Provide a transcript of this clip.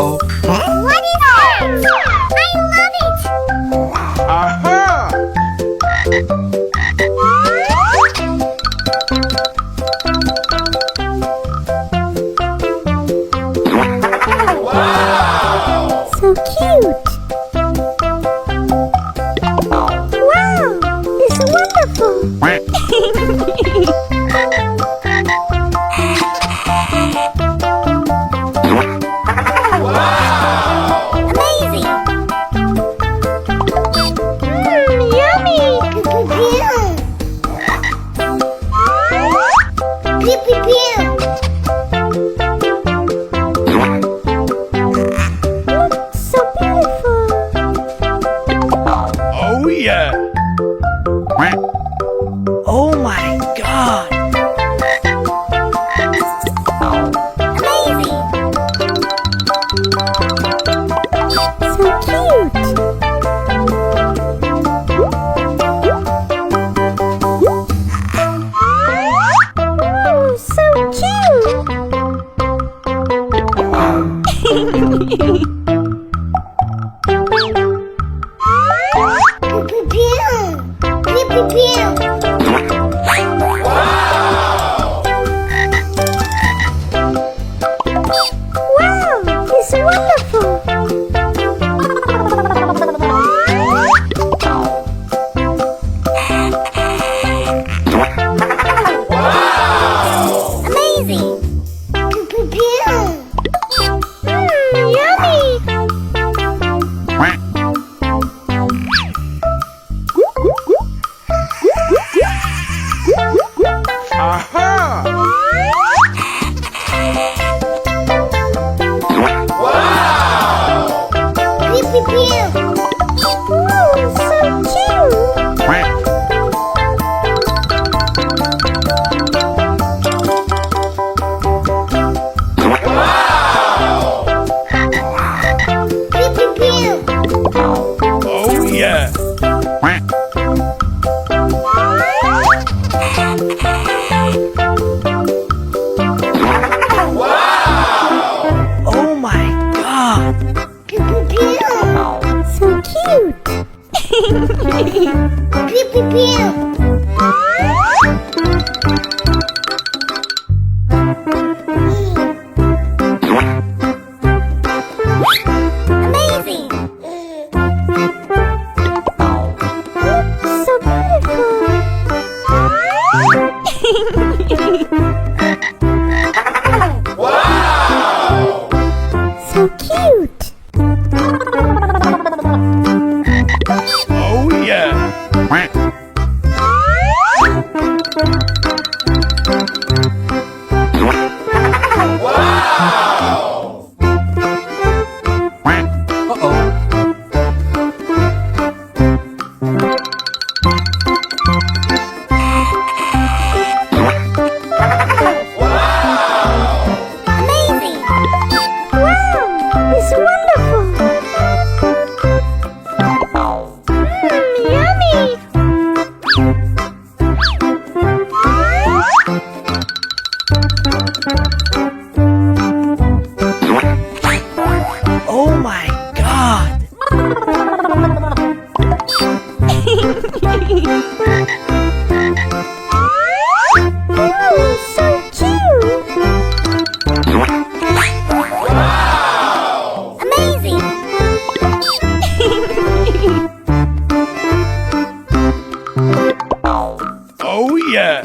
Uh-oh. What is that? I love it! Aha! So cute! Wow! It's wonderful! Amazing! Yummy! Pew pew pew! So beautiful! Oh, yeah. Oh, my God. Amazing! So cute! Oh, so cute! Pew pew pew! Pew pew pew! Wow! It's wonderful! Amazing! Pew pew pew! Yummy! Aha! Pew pew pew! Oh, so cute! Pew pew pew! Oh, yeah. Oh, my God. Pew pew pew! So cute! Pew pew pew! Amazing! So beautiful! So cute! Oh, yeah. Uh-oh. Amazing! Wow! It's wonderful! Yummy! Oh, my God. Oh, so cute! Amazing! Oh, yeah.